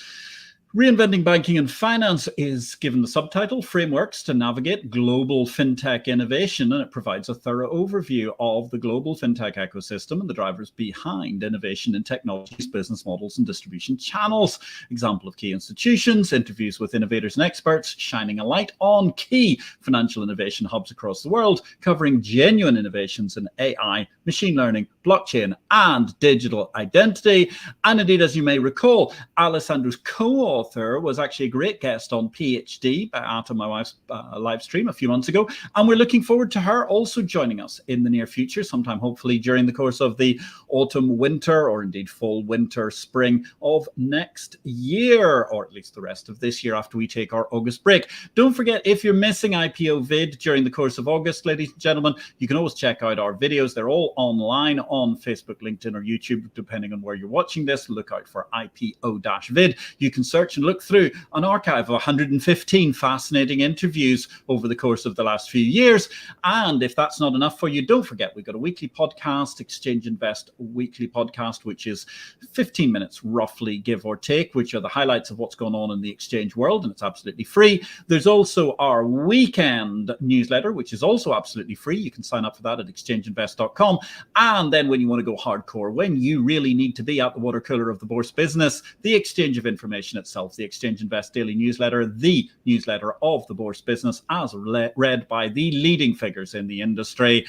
Reinventing Banking and Finance is given the subtitle Frameworks to Navigate Global FinTech Innovation, and it provides a thorough overview of the global FinTech ecosystem and the drivers behind innovation in technologies, business models, and distribution channels. Example of key institutions, interviews with innovators and experts, shining a light on key financial innovation hubs across the world, covering genuine innovations in AI, machine learning, blockchain, and digital identity. And indeed, as you may recall, Alessandro's co-author was actually a great guest on PhD out of my wife's live stream a few months ago. And we're looking forward to her also joining us in the near future, sometime hopefully during the course of the autumn, winter, or indeed fall, winter, spring of next year, or at least the rest of this year after we take our August break. Don't forget, if you're missing IPO-VID during the course of August, ladies and gentlemen, you can always check out our videos. They're all online on Facebook, LinkedIn, or YouTube, depending on where you're watching this. Look out for IPO-VID. You can search and look through an archive of 115 fascinating interviews over the course of the last few years. And if that's not enough for you, don't forget, we've got a weekly podcast, Exchange Invest Weekly Podcast, which is 15 minutes roughly, give or take, which are the highlights of what's going on in the exchange world, and it's absolutely free. There's also our weekend newsletter, which is also absolutely free. You can sign up for that at exchangeinvest.com. And then when you want to go hardcore, when you really need to be at the water cooler of the Bourse business, the exchange of information itself, the Exchange Invest Daily Newsletter, the newsletter of the Bourse business, as read by the leading figures in the industry,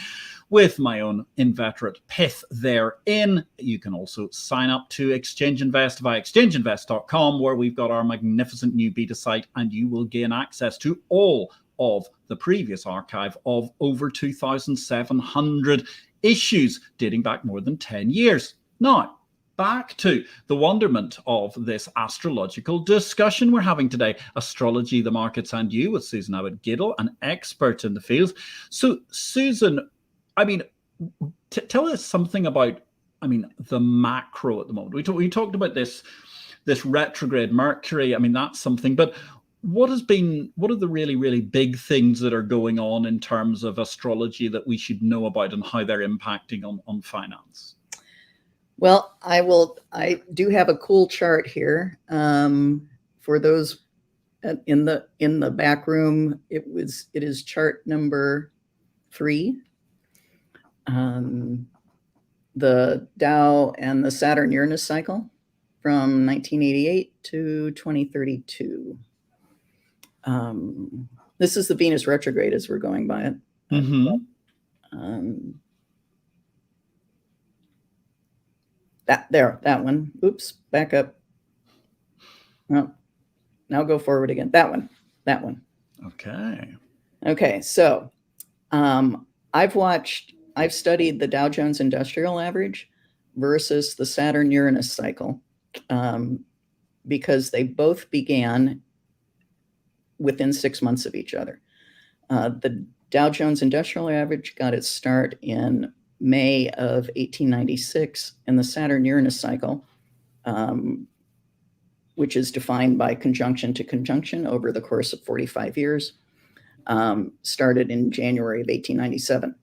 with my own inveterate pith therein. You can also sign up to Exchange Invest via exchangeinvest.com, where we've got our magnificent new beta site, and you will gain access to all of the previous archive of over 2,700 issues dating back more than 10 years. Now, back to the wonderment of this astrological discussion we're having today. Astrology, the Markets, and You, with Susan Abbott Gidel, an expert in the field. So, Susan, I mean, tell us something about, I mean, the macro at the moment. We talked about this retrograde Mercury. I mean, that's something. But what are the really, really big things that are going on in terms of astrology that we should know about and how they're impacting on finance? Well, I do have a cool chart here. For those in the back room, it is chart number 3. The Dow and the Saturn-Uranus cycle from 1988 to 2032. This is the Venus retrograde as we're going by it. That one. Oops, back up. No, now go forward again. That one. Okay. So, I've studied the Dow Jones Industrial Average versus the Saturn-Uranus cycle, because they both began within 6 months of each other. The Dow Jones Industrial Average got its start in May of 1896, and the Saturn-Uranus cycle, which is defined by conjunction to conjunction over the course of 45 years, started in January of 1897.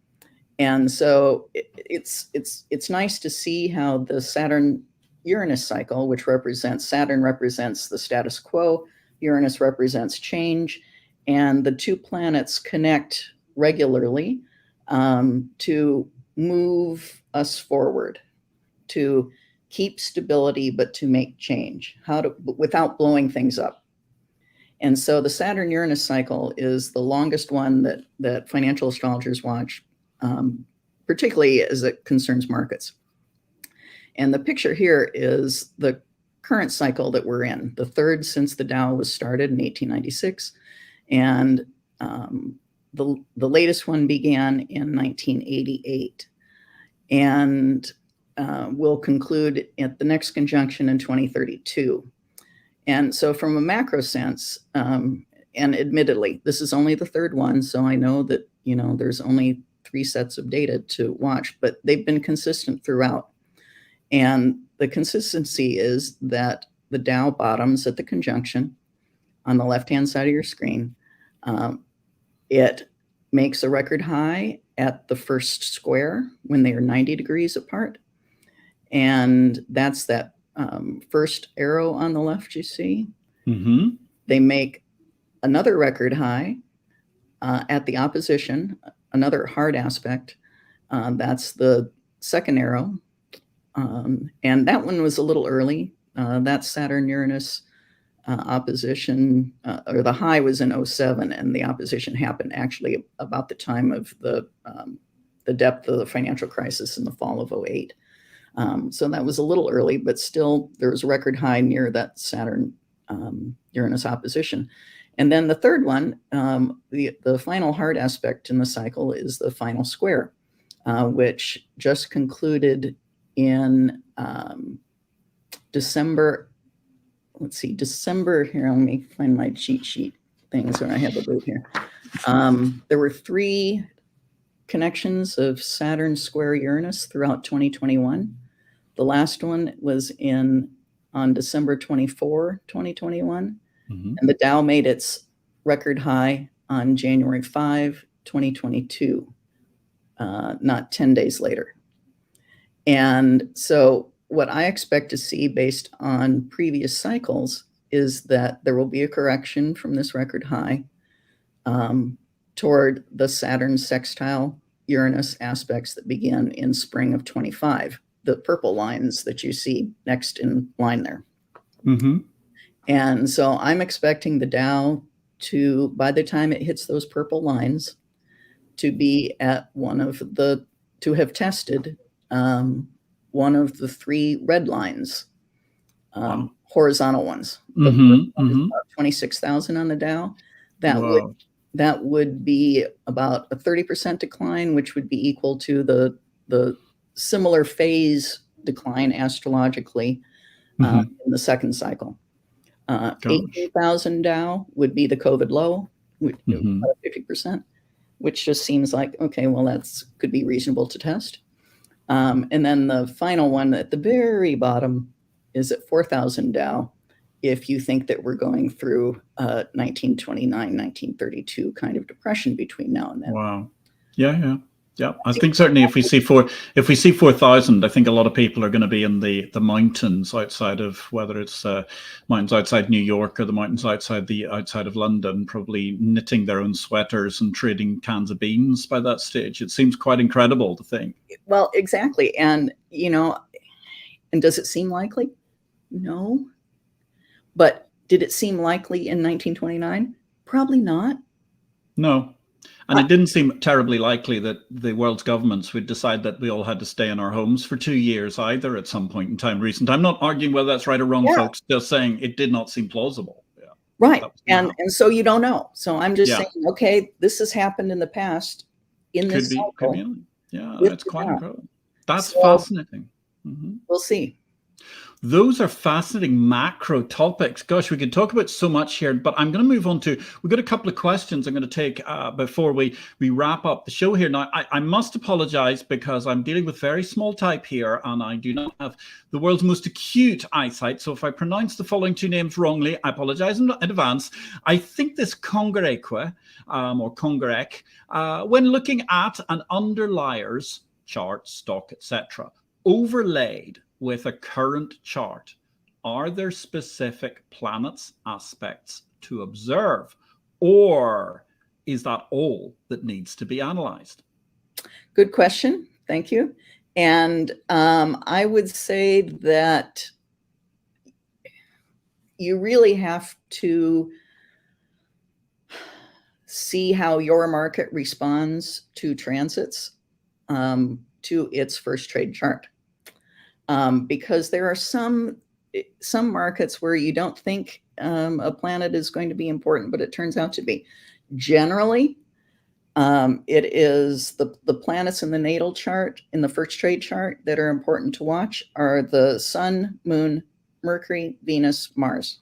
And so it's nice to see how the Saturn-Uranus cycle, which Saturn represents the status quo, Uranus represents change, and the two planets connect regularly to move us forward, to keep stability, but to make change, without blowing things up. And so the Saturn-Uranus cycle is the longest one that financial astrologers watch, particularly as it concerns markets. And the picture here is the current cycle that we're in, the third since the Dow was started in 1896. And the latest one began in 1988 and will conclude at the next conjunction in 2032. And so from a macro sense, and admittedly, this is only the third one, so I know that, there's only 3 sets of data to watch, but they've been consistent throughout. And the consistency is that the Dow bottoms at the conjunction on the left-hand side of your screen. It makes a record high at the first square when they are 90 degrees apart. And that's that first arrow on the left you see. Mm-hmm. They make another record high at the opposition, another hard aspect. That's the second arrow. And that one was a little early. That's Saturn-Uranus opposition, or the high was in 07, and the opposition happened actually about the time of the depth of the financial crisis in the fall of 08. So that was a little early, but still there was a record high near that Saturn-Uranus opposition. And then the third one, the final hard aspect in the cycle is the final square, which just concluded in December. Let's see, December here. Let me find my cheat sheet things where I have the boot here. There were 3 connections of Saturn square Uranus throughout 2021. The last one was on December 24, 2021. Mm-hmm. And the Dow made its record high on January 5, 2022, not 10 days later. And so what I expect to see based on previous cycles is that there will be a correction from this record high toward the Saturn sextile Uranus aspects that begin in spring of 25, the purple lines that you see next in line there. Mm-hmm. And so I'm expecting the Dow to, by the time it hits those purple lines, to be at to have tested one of the 3 red lines, horizontal ones. The first one is about 26,000 on the Dow. That would be about a 30% decline, which would be equal to the similar phase decline astrologically in the second cycle. 18,000 Dow would be the COVID low, about 50%. which just seems like, okay, well, could be reasonable to test. And then the final one at the very bottom is at 4,000 Dow. If you think that we're going through 1929, 1932 kind of depression between now and then. Wow. Yeah. I think certainly if we see 4,000, I think a lot of people are going to be in the mountains outside of, whether it's mountains outside New York or the mountains outside of London, probably knitting their own sweaters and trading cans of beans by that stage. It seems quite incredible to think. Well, exactly. And, and does it seem likely? No. But did it seem likely in 1929? Probably not. No. And it didn't seem terribly likely that the world's governments would decide that we all had to stay in our homes for 2 years either at some point in time recent. I'm not arguing whether that's right or wrong, folks, just saying it did not seem plausible. Yeah. Right. And so you don't know. So I'm just saying, okay, this has happened in the past in this cycle. Yeah, that's quite incredible. That's fascinating. Mm-hmm. We'll see. Those are fascinating macro topics. Gosh, we could talk about so much here, but I'm going to move on to, we've got a couple of questions I'm going to take before we wrap up the show here. Now, I must apologize because I'm dealing with very small type here and I do not have the world's most acute eyesight. So if I pronounce the following two names wrongly, I apologize in advance. I think this Congareque or Congarec, when looking at an underlier's chart, stock, etc., overlaid with a current chart, are there specific planets aspects to observe, or is that all that needs to be analyzed? Good question. Thank you. And I would say that you really have to see how your market responds to transits to its first trade chart. Because there are some markets where you don't think a planet is going to be important, but it turns out to be. Generally, it is the planets in the natal chart, in the first trade chart, that are important to watch are the Sun, Moon, Mercury, Venus, Mars.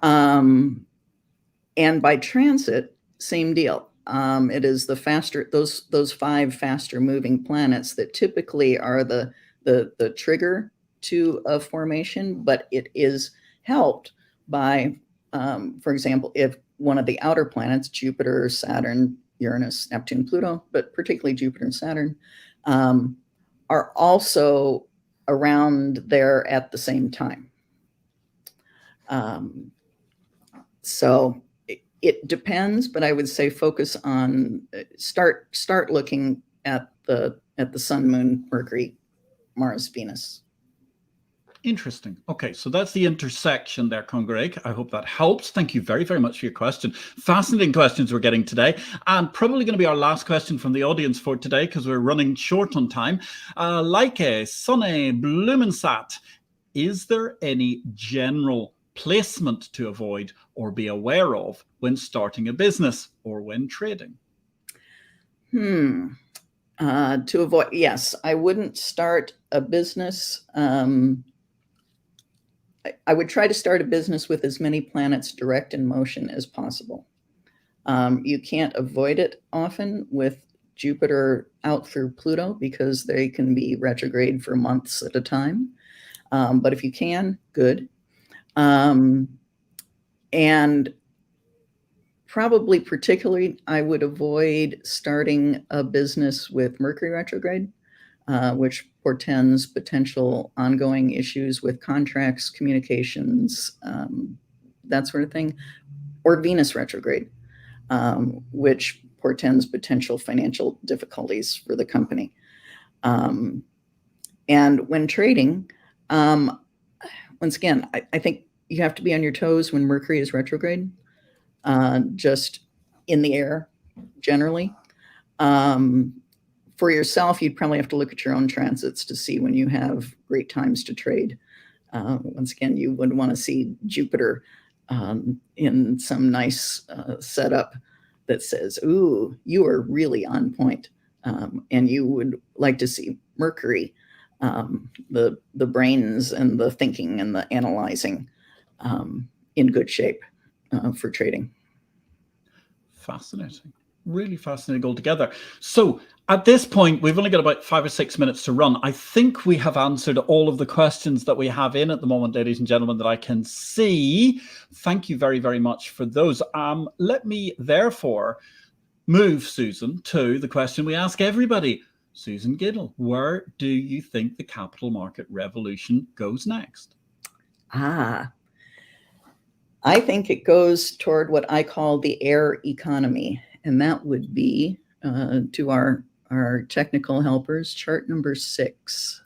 And by transit, same deal. It is the faster, those 5 faster moving planets that typically are the trigger to a formation, but it is helped by, for example, if one of the outer planets, Jupiter, Saturn, Uranus, Neptune, Pluto, but particularly Jupiter and Saturn, are also around there at the same time. So it depends, but I would say focus on start looking at the Sun, Moon, Mercury, Mars, Venus. Interesting. Okay, so that's the intersection there, Congareque. I hope that helps. Thank you very, very much for your question. Fascinating questions we're getting today, and probably going to be our last question from the audience for today because we're running short on time. Like Sonne Blumensat, is there any general placement to avoid or be aware of when starting a business or when trading? To avoid, yes, I wouldn't start a business. I would try to start a business with as many planets direct in motion as possible. You can't avoid it often with Jupiter out through Pluto because they can be retrograde for months at a time. But if you can, good. And probably particularly, I would avoid starting a business with Mercury retrograde, which portends potential ongoing issues with contracts, communications, that sort of thing, or Venus retrograde, which portends potential financial difficulties for the company. And when trading, once again, I think you have to be on your toes when Mercury is retrograde. Just in the air, generally. For yourself, you'd probably have to look at your own transits to see when you have great times to trade. Once again, you would want to see Jupiter in some nice setup that says, ooh, you are really on point. And you would like to see Mercury, the brains and the thinking and the analyzing in good shape for trading. Fascinating. Really fascinating altogether. So at this point, we've only got about 5 or 6 minutes to run. I think we have answered all of the questions that we have in at the moment, ladies and gentlemen, that I can see. Thank you very, very much for those. Let me therefore move, Susan, to the question we ask everybody. Susan Gidel, where do you think the capital market revolution goes next? I think it goes toward what I call the air economy, and that would be to our technical helpers, chart number 6,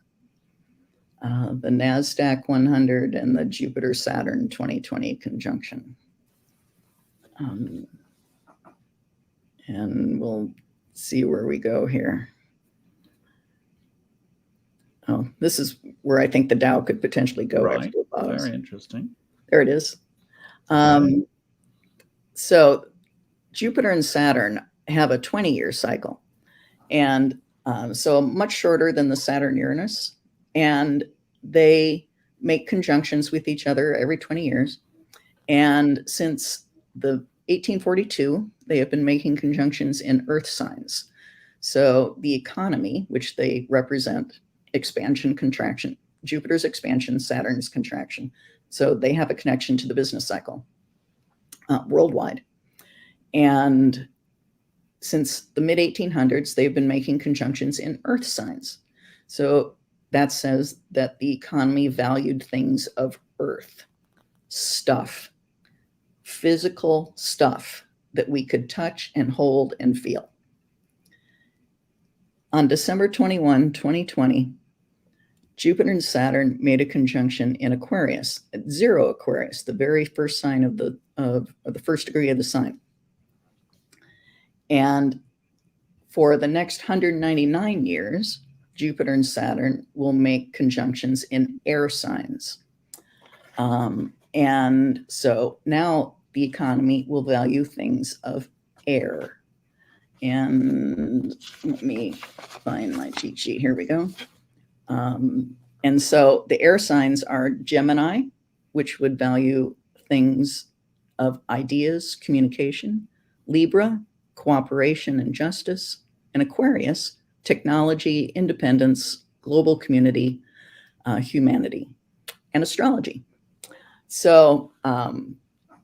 the NASDAQ 100 and the Jupiter-Saturn 2020 conjunction. And we'll see where we go here. Oh, this is where I think the Dow could potentially go. Right, very interesting. There it is. So Jupiter and Saturn have a 20-year cycle, and so much shorter than the Saturn-Uranus, and they make conjunctions with each other every 20 years. And since the 1842, they have been making conjunctions in Earth signs. So the economy, which they represent, expansion, contraction, Jupiter's expansion, Saturn's contraction. So they have a connection to the business cycle worldwide. And since the mid-1800s, they've been making conjunctions in Earth signs. So that says that the economy valued things of Earth, stuff, physical stuff that we could touch and hold and feel. On December 21, 2020, Jupiter and Saturn made a conjunction in Aquarius, at 0 Aquarius, the very first sign of the first degree of the sign. And for the next 199 years, Jupiter and Saturn will make conjunctions in air signs. And so now the economy will value things of air. And let me find my cheat sheet. Here we go. And so the air signs are Gemini, which would value things of ideas, communication, Libra, cooperation and justice, and Aquarius, technology, independence, global community, humanity, and astrology. So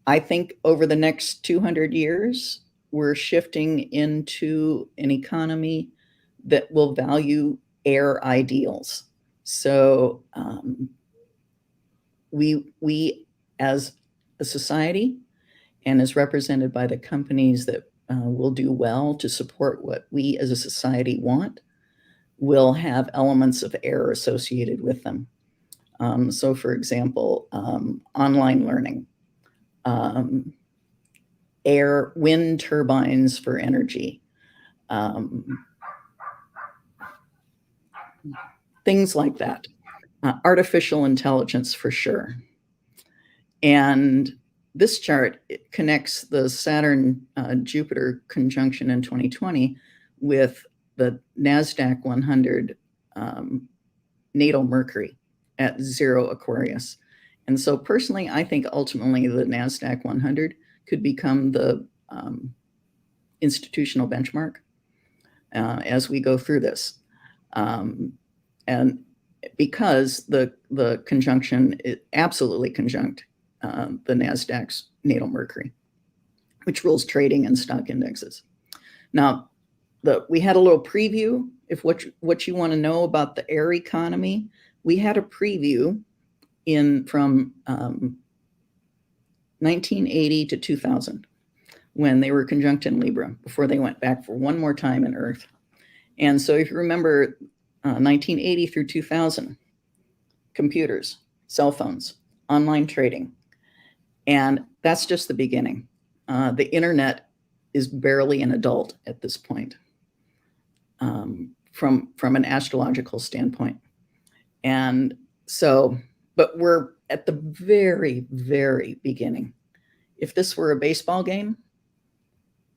I think over the next 200 years, we're shifting into an economy that will value air ideals. So we as a society, and as represented by the companies that will do well to support what we as a society want, will have elements of air associated with them. So for example, online learning, air, wind turbines for energy, things like that. Artificial intelligence for sure. And this chart, it connects the Saturn-Jupiter conjunction in 2020 with the NASDAQ 100 natal Mercury at 0 Aquarius. And so personally, I think ultimately the NASDAQ 100 could become the institutional benchmark as we go through this. And because the conjunction, it absolutely conjunct the NASDAQ's natal Mercury, which rules trading and stock indexes. Now, we had a little preview. If what you want to know about the air economy, we had a preview from 1980 to 2000 when they were conjunct in Libra before they went back for one more time in Earth. And so if you remember 1980 through 2000, computers, cell phones, online trading, and that's just the beginning. The internet is barely an adult at this point from an astrological standpoint. And so, but we're at the very, very beginning. If this were a baseball game,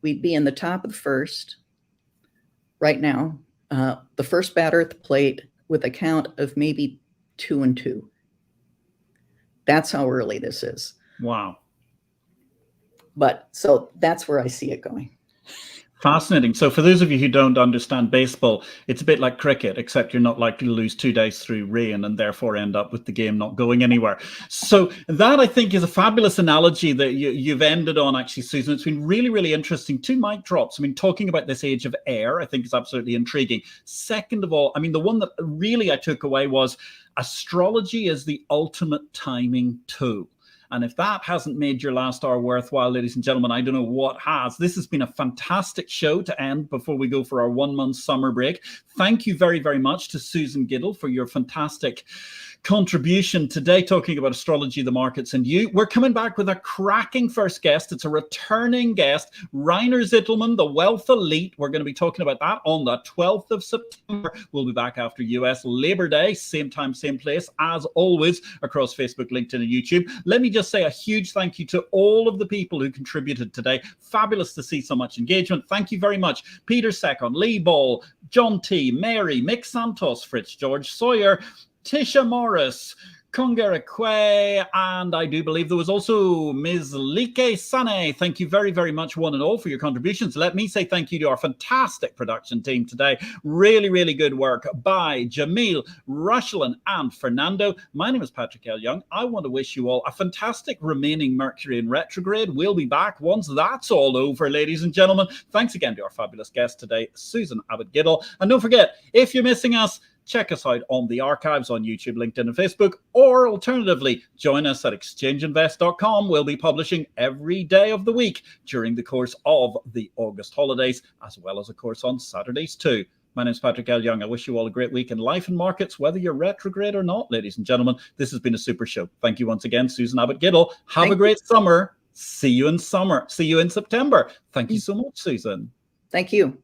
we'd be in the top of the first right now. The first batter at the plate with a count of maybe 2-2. That's how early this is. Wow. But so that's where I see it going. Fascinating. So for those of you who don't understand baseball, it's a bit like cricket, except you're not likely to lose 2 days through rain and therefore end up with the game not going anywhere. So that, I think, is a fabulous analogy that you've ended on, actually, Susan. It's been really, really interesting. 2 mic drops. I mean, talking about this age of air, I think is absolutely intriguing. Second of all, I mean, the one that really I took away was astrology is the ultimate timing tool. And if that hasn't made your last hour worthwhile, ladies and gentlemen, I don't know what has. This has been a fantastic show to end before we go for our 1-month summer break. Thank you very, very much to Susan Gidel for your fantastic contribution today, talking about astrology, the markets, and you. We're coming back with a cracking first guest. It's a returning guest, Rainer Zittelmann, the Wealth Elite. We're going to be talking about that on the 12th of September. We'll be back after US Labor Day, same time, same place, as always, across Facebook, LinkedIn, and YouTube. Let me just say a huge thank you to all of the people who contributed today. Fabulous to see so much engagement. Thank you very much. Peter Secon, Lee Ball, John T, Mary, Mick Santos, Fritz George Sawyer, Tisha Morris, Kongera Kwe, and I do believe there was also Ms. Like Sane. Thank you very, very much, one and all, for your contributions. Let me say thank you to our fantastic production team today. Really, really good work by Jamil, Rushlin, and Fernando. My name is Patrick L. Young. I want to wish you all a fantastic remaining Mercury in retrograde. We'll be back once that's all over, ladies and gentlemen. Thanks again to our fabulous guest today, Susan Abbott Gidel. And don't forget, if you're missing us, check us out on the archives on YouTube, LinkedIn, and Facebook, or alternatively, join us at exchangeinvest.com. We'll be publishing every day of the week during the course of the August holidays, as well as, of course, on Saturdays too. My name is Patrick L. Young. I wish you all a great week in life and markets, whether you're retrograde or not, ladies and gentlemen. This has been a super show. Thank you once again, Susan Abbott Gidel. Have a great summer. See you in summer. See you in September. Thank you so much, Susan. Thank you.